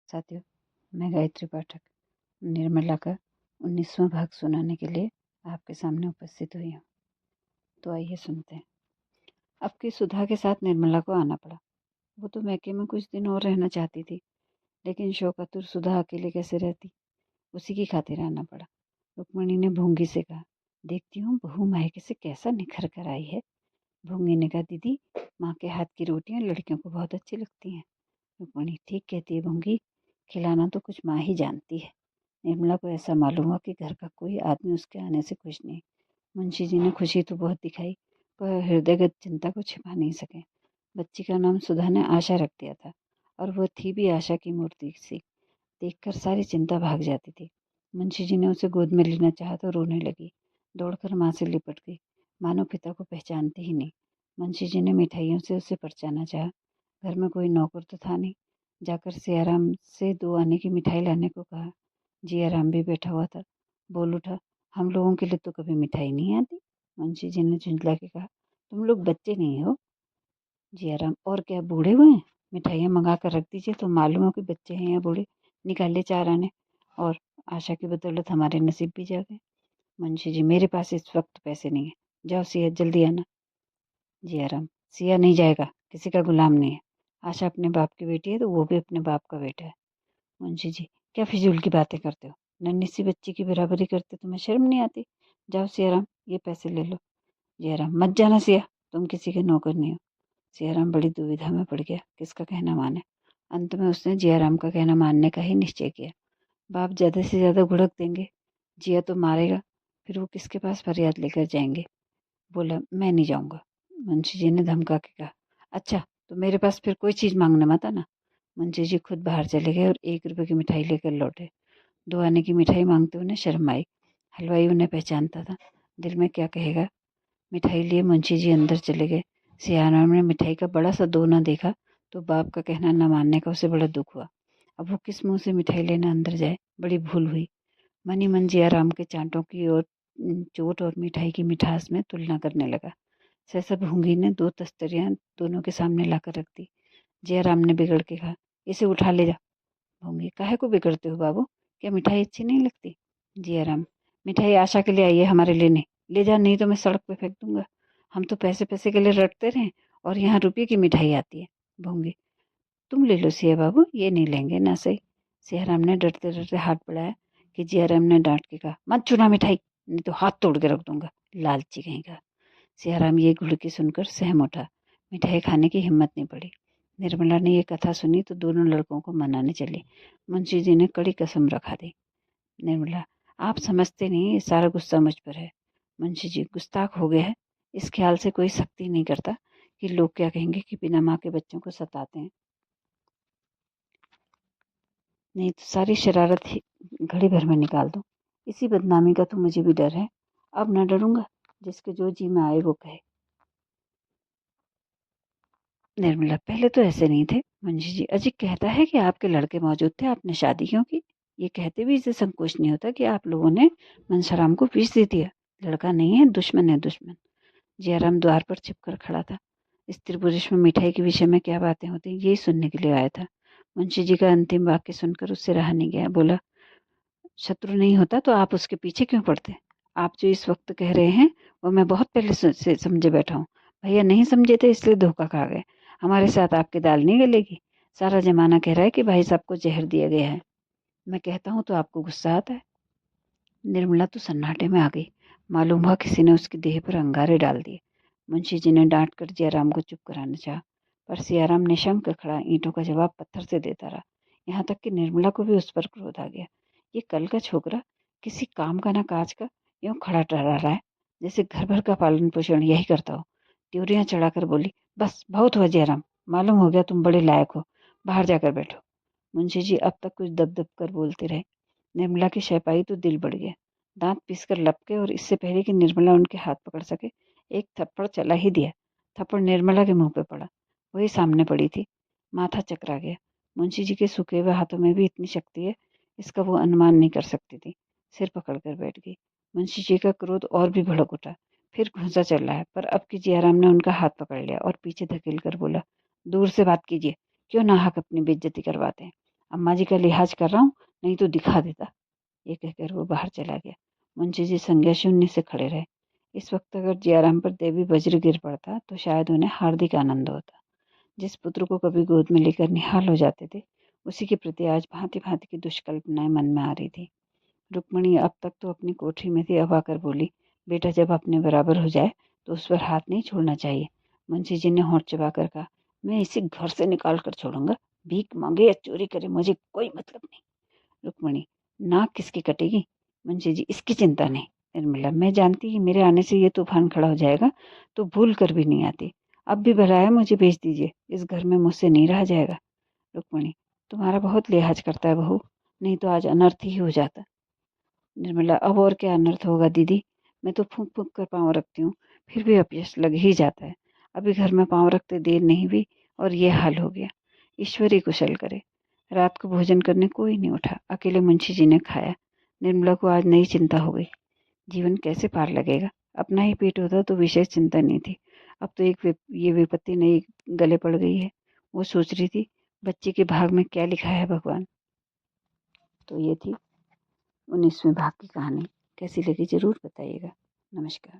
साथियों, मैं गायत्री पाठक निर्मला का 19वां भाग सुनाने के लिए आपके सामने उपस्थित हुई हूँ। तो आइए सुनते हैं। अब की सुधा के साथ निर्मला को आना पड़ा। वो तो मैके में कुछ दिन और रहना चाहती थी, लेकिन शौकातुर सुधा अकेले कैसे रहती, उसी की खातिर आना पड़ा। रुक्मणी ने भूंगी से कहा, देखती हूँ बहू मायके से कैसा निखर कर आई है। भूंगी ने कहा, दीदी माँ के हाथ की रोटियाँ लड़कियों को बहुत अच्छी लगती हैं। रुक्मणी, ठीक कहती है भूंगी, खिलाना तो कुछ माँ ही जानती है। निर्मला को ऐसा मालूम हुआ कि घर का कोई आदमी उसके आने से खुश नहीं। मुंशी जी ने खुशी तो बहुत दिखाई, पर हृदयगत चिंता को छिपा नहीं सके। बच्ची का नाम सुधा ने आशा रख दिया था, और वह थी भी आशा की मूर्ति सी। देखकर सारी चिंता भाग जाती थी। मुंशी जी ने उसे गोद में लेना चाहा तो रोने लगी। दौड़कर माँ से लिपट गई, मानो पिता को पहचानती ही नहीं। मुंशी जी ने मिठाइयों से उसे परचाना चाहा। घर में कोई नौकर तो था नहीं। जाकर सियाराम से 2 आने की मिठाई लाने को कहा। जियाराम भी बैठा हुआ था। बोल उठा, हम लोगों के लिए तो कभी मिठाई नहीं आती। मुंशी जी ने झुंझला के कहा, तुम लोग बच्चे नहीं हो। जियाराम, और क्या बूढ़े हुए हैं? मिठाइयाँ मंगा कर रख दीजिए तो मालूम हो कि बच्चे हैं या बूढ़े। निकाले 4 आने, और आशा की बदौलत हमारे नसीब भी जागे। मुंशी जी, मेरे पास इस वक्त पैसे नहीं है। जाओ सिया, जल्दी आना। जियाराम, सिया नहीं जाएगा, किसी का गुलाम नहीं है। आशा अपने बाप की बेटी है तो वो भी अपने बाप का बेटा है। मुंशी जी, क्या फिजूल की बातें करते हो? नन्ही सी बच्ची की बराबरी करते तुम्हें शर्म नहीं आती? जाओ सियाराम, ये पैसे ले लो। जयराम, मत जाना सिया, तुम किसी के नौकर नहीं हो। सियाराम बड़ी दुविधा में पड़ गया, किसका कहना माने। अंत में उसने जियाराम का कहना मानने का ही निश्चय किया। बाप ज्यादा से ज्यादा घुड़क देंगे, जिया तो मारेगा, फिर वो किसके पास फरियाद लेकर जाएंगे। बोला, मैं नहीं जाऊंगा। मुंशी जी ने धमका के कहा, अच्छा तो मेरे पास फिर कोई चीज मांगने मत आना। मुंशी जी खुद बाहर चले गए और 1 रुपए की मिठाई लेकर लौटे। 2 आने की मिठाई मांगते उन्हें शर्म आई। हलवाई उन्हें पहचानता था। दिल में क्या कहेगा। मिठाई लिए मुंशी जी अंदर चले गए। सियाराम ने मिठाई का बड़ा सा दोना देखा तो बाप का कहना न मानने का उसे बड़ा दुख हुआ। अब वो किस मुंह से मिठाई लेने अंदर जाए, बड़ी भूल हुई। मन ही मन जियाराम के चांटों की और चोट और मिठाई की मिठास में तुलना करने लगा। सहसा भूंगी ने 2 तस्तरियां दोनों के सामने लाकर रख दी। जयराम ने बिगड़ के कहा, इसे उठा ले जा। भूंगी, काहे को बिगड़ते हो बाबू, क्या मिठाई अच्छी नहीं लगती? जयराम, मिठाई आशा के लिए आई है, हमारे लिए नहीं। ले जा, नहीं तो मैं सड़क पे फेंक दूंगा। हम तो पैसे पैसे के लिए रटते रहे, और यहाँ रुपये की मिठाई आती है। भूंगी, तुम ले लो सिया बाबू, ये नहीं लेंगे ना सही। सियाराम ने डरते डरते हाथ बढ़ाया कि जयराम ने डांट के कहा, मत छूना मिठाई, नहीं तो हाथ तोड़ के रख दूंगा, लालची कहीं का। सियाराम ये घुड़की सुनकर सहम उठा। मिठाई खाने की हिम्मत नहीं पड़ी। निर्मला ने यह कथा सुनी तो दोनों लड़कों को मनाने चली। मुंशी जी ने कड़ी कसम रखा दी। निर्मला, आप समझते नहीं, ये सारा गुस्सा मुझ पर है। मुंशी जी, गुस्ताख हो गया है। इस ख्याल से कोई सख्ती नहीं करता कि लोग क्या कहेंगे कि बिना माँ के बच्चों को सताते हैं। नहीं तो सारी शरारत ही घड़ी भर में निकाल दूं। इसी बदनामी का तो मुझे भी डर है। अब न डरूंगा, जिसके जो जी में आए वो कहे। निर्मला, पहले तो ऐसे नहीं थे। मुंशी जी, अजी कहता है कि आपके लड़के मौजूद थे, आपने शादी क्यों की? ये कहते भी इसे संकोच नहीं होता कि आप लोगों ने मनसाराम को विष दे दिया। लड़का नहीं है, दुश्मन है, दुश्मन। जयराम द्वार पर छिपकर खड़ा था। स्त्री पुरुष में मिठाई के विषय में क्या बातें होती, यही सुनने के लिए आया था। मुंशी जी का अंतिम वाक्य सुनकर उससे रहा नहीं गया। बोला, शत्रु नहीं होता तो आप उसके पीछे क्यों पड़ते? आप जो इस वक्त कह रहे हैं वो मैं बहुत पहले से समझे बैठा हूँ। भैया नहीं समझे थे इसलिए धोखा खा गए। हमारे साथ आपकी दाल नहीं गलेगी। सारा जमाना कह रहा है कि भाई साहब को जहर दिया गया है। मैं कहता हूँ तो आपको गुस्सा आता है। निर्मला तो सन्नाटे में आ गई। मालूम हुआ किसी ने उसकी देह पर अंगारे डाल दिए। मुंशी जी ने डांट कर जयराम को चुप कराना चाहा, पर सियाराम निशंक खड़ा ईंटों का जवाब पत्थर से देता रहा। यहाँ तक कि निर्मला को भी उस पर क्रोध आ गया। ये कल का छोकरा किसी काम का ना काज का यूं खड़ा टहरा रहा है, जैसे घर भर का पालन पोषण यही करता हो। त्योरियां चढ़ाकर बोली, बस बहुत हुआ जयराम, मालूम हो गया तुम बड़े लायक हो, बाहर जाकर बैठो। मुंशी जी अब तक कुछ दब दब कर बोलते रहे। निर्मला की शैपाई तो दिल बढ़ गया। दांत पीसकर लपके और इससे पहले कि निर्मला उनके हाथ पकड़ सके, एक थप्पड़ चला ही दिया। थप्पड़ निर्मला के मुंह पे पड़ा। वही सामने पड़ी थी। माथा चकरा गया। मुंशी जी के सूखे हुए हाथों में भी इतनी शक्ति है, इसका वो अनुमान नहीं कर सकती थी। सिर पकड़कर बैठ गई। मुंशी जी का क्रोध और भी भड़क उठा। फिर घुंसा चल रहा है, पर अब की जयराम ने उनका हाथ पकड़ लिया और पीछे धकेल कर बोला, दूर से बात कीजिए, क्यों नाहक अपनी बेइज्जती करवाते हैं। अम्मा जी का लिहाज कर रहा हूँ, नहीं तो दिखा देता। ये कहकर वो बाहर चला गया। मुंशी जी संज्ञा शून्य से खड़े रहे। इस वक्त अगर जियाराम पर देवी वज्र गिर पड़ता तो शायद उन्हें हार्दिक आनंद होता। जिस पुत्र को कभी गोद में लेकर निहाल हो जाते थे, उसी के प्रति आज भांति भांति की दुष्कल्पनाएं मन में आ रही थी। रुक्मणी अब तक तो अपनी कोठरी में थी, अब आकर बोली, बेटा जब अपने बराबर हो जाए तो उस पर हाथ नहीं छोड़ना चाहिए। मुंशी जी ने होंठ चबाकर कहा, मैं इसे घर से निकाल कर छोड़ूंगा, भीख मांगे या चोरी करे मुझे कोई मतलब नहीं। रुक्मणी, नाक किसकी कटेगी? मुंशी जी, इसकी चिंता नहीं। निर्मला, मैं जानती कि मेरे आने से ये तूफान खड़ा हो जाएगा तो भूल कर भी नहीं आती। अब भी भला है, मुझे भेज दीजिए, इस घर में मुझसे नहीं रहा जाएगा। रुक्मणी, तुम्हारा बहुत लिहाज करता है बहू, नहीं तो आज अनर्थ ही हो जाता। निर्मला, अब और क्या अनर्थ होगा दीदी, मैं तो फूंक फूंक कर पाँव रखती हूँ, फिर भी अपयश लग ही जाता है। अभी घर में पाँव रखते देर नहीं हुई और ये हाल हो गया। ईश्वर ही कुशल करे। रात को भोजन करने कोई नहीं उठा, अकेले मुंशी जी ने खाया। निर्मला को आज नई चिंता हो गई, जीवन कैसे पार लगेगा। अपना ही पेट होता तो विशेष चिंता नहीं थी, अब तो ये विपत्ति नई गले पड़ गई है। वो सोच रही थी, बच्चे के भाग में क्या लिखा है भगवान। तो ये थी 19वें भाग की कहानी। कैसी लगी जरूर बताइएगा। नमस्कार।